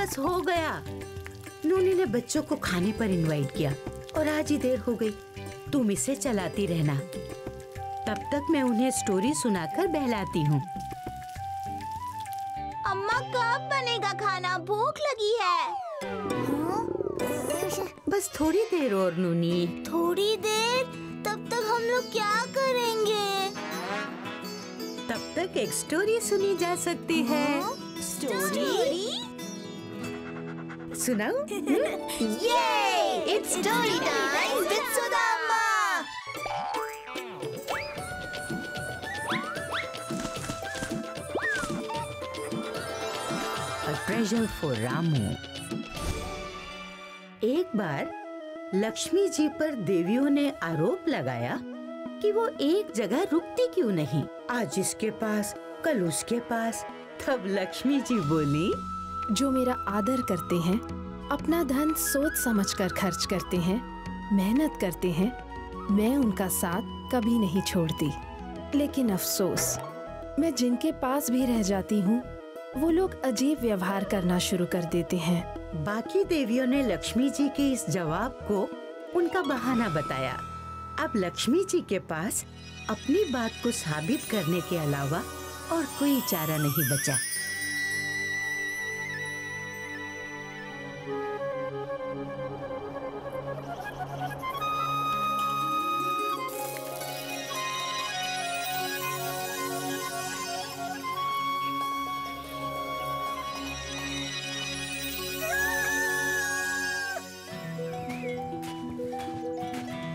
बस हो गया। नूनी ने बच्चों को खाने पर इनवाइट किया और आज ही देर हो गई। तुम इसे चलाती रहना, तब तक मैं उन्हें स्टोरी सुनाकर बहलाती हूँ। अम्मा कब बनेगा खाना? भूख लगी है। बस थोड़ी देर और नूनी। थोड़ी देर? तब तक हम लोग क्या करेंगे? तब तक एक स्टोरी सुनी जा सकती है। स्टोरी? सुनाओ? ये इट्स स्टोरी टाइम विद सुधा अम्मा। A treasure for Ramu. एक बार लक्ष्मी जी पर देवियों ने आरोप लगाया कि वो एक जगह रुकती क्यों नहीं, आज इसके पास कल उसके पास। तब लक्ष्मी जी बोली, जो मेरा आदर करते हैं, अपना धन सोच समझकर खर्च करते हैं, मेहनत करते हैं, मैं उनका साथ कभी नहीं छोड़ती। लेकिन अफसोस, मैं जिनके पास भी रह जाती हूँ वो लोग अजीब व्यवहार करना शुरू कर देते हैं। बाकी देवियों ने लक्ष्मी जी के इस जवाब को उनका बहाना बताया। अब लक्ष्मी जी के पास अपनी बात को साबित करने के अलावा और कोई चारा नहीं बचा।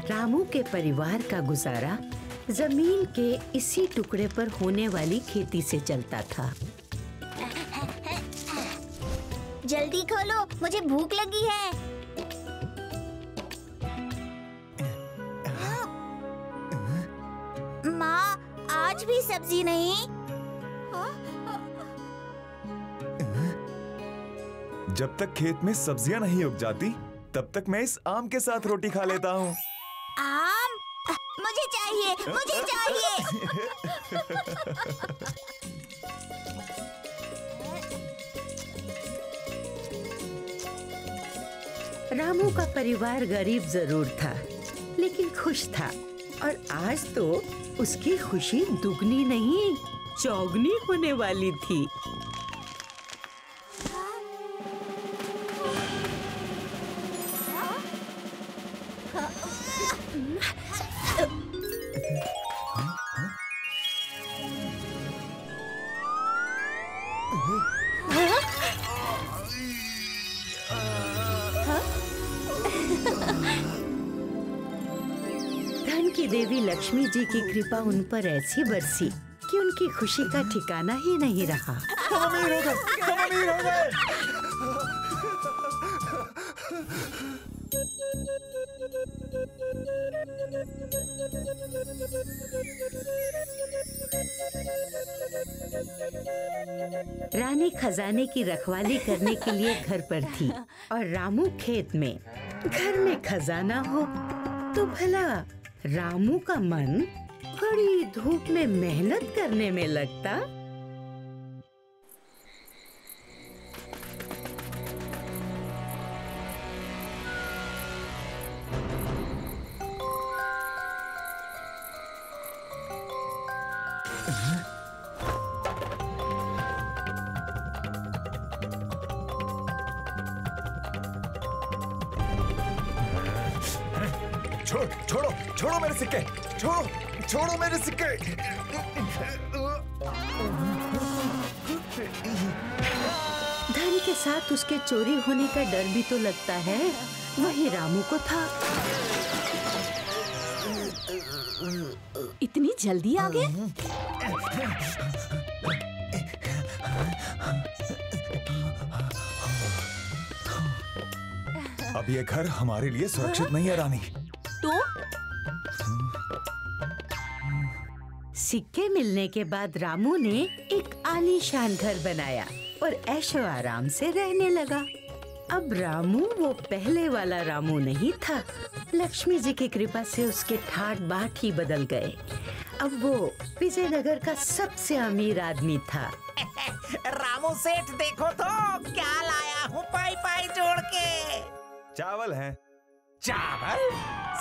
रामू के परिवार का गुजारा जमीन के इसी टुकड़े पर होने वाली खेती से चलता था। जल्दी खोलो, मुझे भूख लगी है। माँ, आज भी सब्जी नहीं? जब तक खेत में सब्जियां नहीं उग जाती तब तक मैं इस आम के साथ रोटी खा लेता हूँ। आम? मुझे चाहिए, मुझे चाहिए। रामू का परिवार गरीब जरूर था लेकिन खुश था, और आज तो उसकी खुशी दुगनी नहीं चौगनी होने वाली थी। धन की देवी लक्ष्मी जी की कृपा उन पर ऐसी बरसी कि उनकी खुशी का ठिकाना ही नहीं रहा। हम अमीर हो गए, हम अमीर हो गए। रानी खजाने की रखवाली करने के लिए घर पर थी और रामू खेत में। घर में खजाना हो तो भला रामू का मन कड़ी धूप में मेहनत करने में लगता। छोड़ो, छोड़ो मेरे सिक्के, छोड़ो मेरे सिक्के। धन के साथ उसके चोरी होने का डर भी तो लगता है, वही रामू को था। इतनी जल्दी आ गए? अब ये घर हमारे लिए सुरक्षित नहीं है रानी। तो सिक्के मिलने के बाद रामू ने एक आलीशान घर बनाया और ऐशो आराम से रहने लगा। अब रामू वो पहले वाला रामू नहीं था। लक्ष्मी जी की कृपा से उसके ठाट बाट ही बदल गए। अब वो विजयनगर का सबसे अमीर आदमी था। रामू सेठ देखो तो क्या लाया हूँ पाई पाई जोड़ के। चावल है। चावल?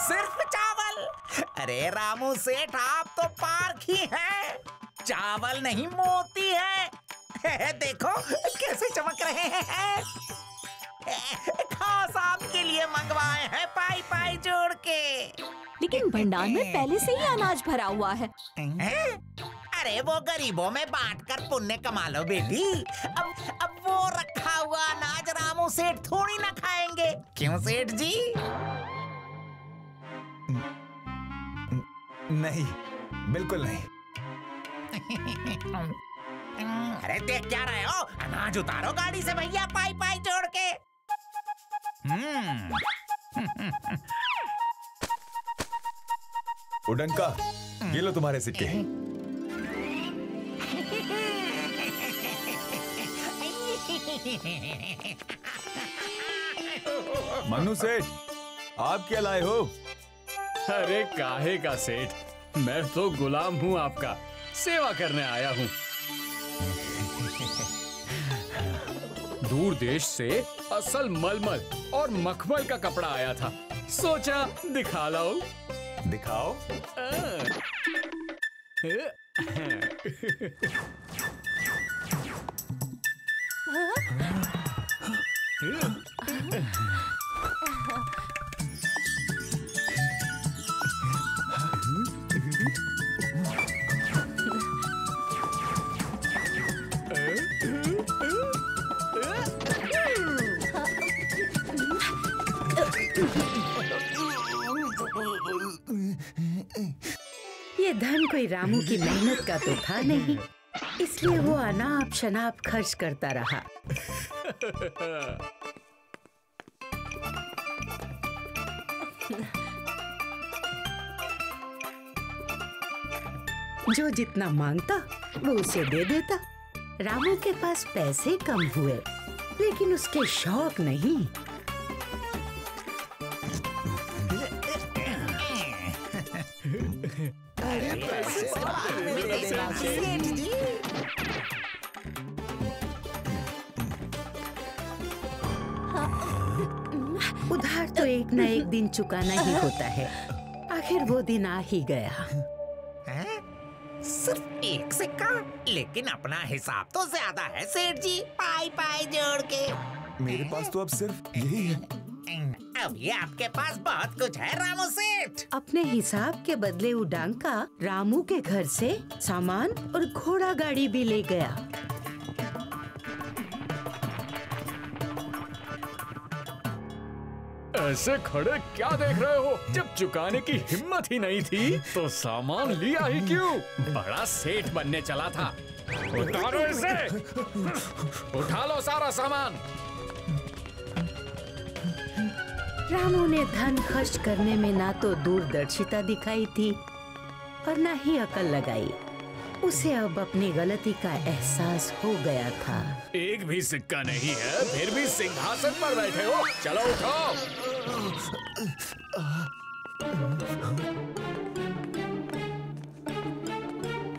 सिर्फ चावल? अरे रामू सेठ आप तो पार्क ही हैं। चावल नहीं मोती है। देखो कैसे चमक रहे हैं। खास आपके लिए मंगवाए हैं पाई पाई जोड़ के। लेकिन भंडार में पहले से ही अनाज भरा हुआ है। अरे वो गरीबों में बांटकर पुण्य कमा लो बेटी। अब वो रखा हुआ अनाज रामू सेठ थोड़ी ना खाएंगे, क्यों सेठ जी? नहीं, बिल्कुल नहीं। अरे देख क्या रहे हो? अनाज उतारो गाड़ी से भैया पाई पाई जोड़ के। उडंका, ये लो तुम्हारे सिक्के। मन्नू सेठ, आप क्या लाए हो? अरे काहे का सेठ, मैं तो गुलाम हूँ आपका, सेवा करने आया हूँ। दूर देश से असल मलमल और मखमल का कपड़ा आया था, सोचा दिखा लाओ। दिखाओ। ये धन कोई रामू की मेहनत का तो था नहीं, इसलिए वो अनाप शनाप खर्च करता रहा। जो जितना मांगता वो उसे दे देता। रामू के पास पैसे कम हुए, लेकिन उसके शौक नहीं। उधार तो एक ना एक दिन चुकाना ही होता है। आखिर वो दिन आ ही गया। सिर्फ एक सिक्का, लेकिन अपना हिसाब तो ज्यादा है सेठ जी, पाई पाई जोड़ के। मेरे पास तो अब सिर्फ यही है। अब ये आपके पास बहुत कुछ है रामू सेठ। अपने हिसाब के बदले उडांका रामू के घर से सामान और घोड़ा गाड़ी भी ले गया। ऐसे खड़े क्या देख रहे हो? जब चुकाने की हिम्मत ही नहीं थी तो सामान लिया ही क्यों? बड़ा सेठ बनने चला था। उतारो इसे, उठा लो सारा सामान। रामू ने धन खर्च करने में ना तो दूरदर्शिता दिखाई थी और ना ही अकल लगाई। उसे अब अपनी गलती का एहसास हो गया था। एक भी सिक्का नहीं है, फिर भी सिंहासन पर बैठे हो। चलो उठो।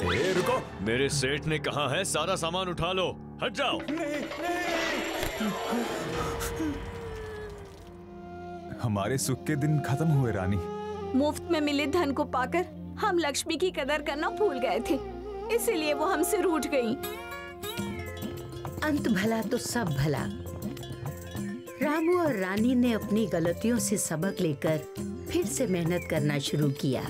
ए, रुको। मेरे सेठ ने कहा है सारा सामान उठा लो, हट जाओ। हमारे सुख के दिन खत्म हुए रानी। मुफ्त में मिले धन को पाकर हम लक्ष्मी की कदर करना भूल गए थे, इसीलिए वो हमसे रूठ गई। अंत भला तो सब भला। रामू और रानी ने अपनी गलतियों से सबक लेकर फिर से मेहनत करना शुरू किया।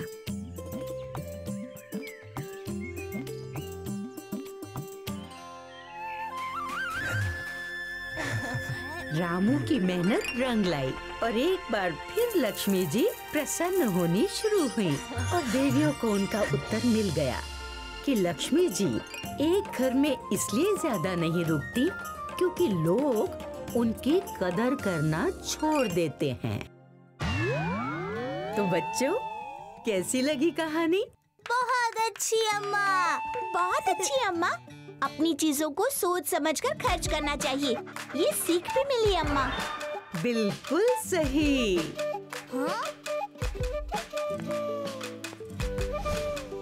रामू की मेहनत रंग लाई और एक बार फिर लक्ष्मी जी प्रसन्न होनी शुरू हुई और देवियों को उनका उत्तर मिल गया कि लक्ष्मी जी एक घर में इसलिए ज्यादा नहीं रुकती क्योंकि लोग उनकी कदर करना छोड़ देते हैं। तो बच्चों, कैसी लगी कहानी? बहुत अच्छी अम्मा, बहुत अच्छी अम्मा। अपनी चीजों को सोच समझकर खर्च करना चाहिए, ये सीख भी मिली अम्मा। बिल्कुल सही। हाँ?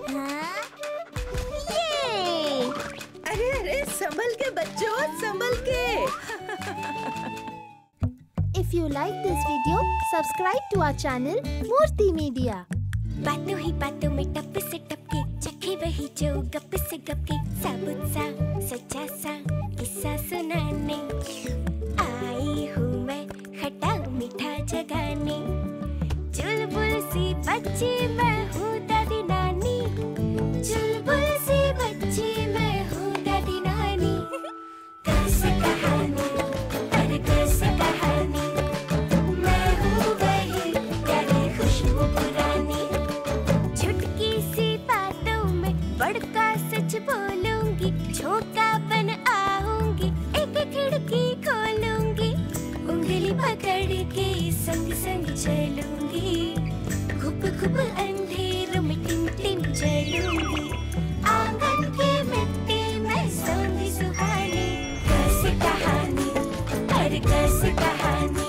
हाँ? संभल के बच्चों, संभल के। If you like this video, subscribe to our channel Murthy Media. बातों ही बातों में टप से टपके, चखे वही जो गप से गपके, साबुत सा सच्चा सा किस्सा सुनाने आई हूँ मैं खट्टा मीठा जगाने। चुलबुल सी बच्ची मैं हूँ दादी नानी, चुलबुल सी बच्ची मैं हूँ दादी नानी। कैसे कहानी, अरे कैसे कहानी, मैं हूँ वही प्यारी खुशबू पुरानी। चुटकी सी बातों में बड़का सच बोलूंगी, झोंका बन आऊंगी, एक खिड़की खोलूंगी, उंगली पकड़ के संग संग चलूंगी, घुप घुप अंधेर में टिम टिम जलूंगी, आंगन की मिट्टी में सौंधी सुहानी। कैसे कहानी, अरे कैसे कहानी,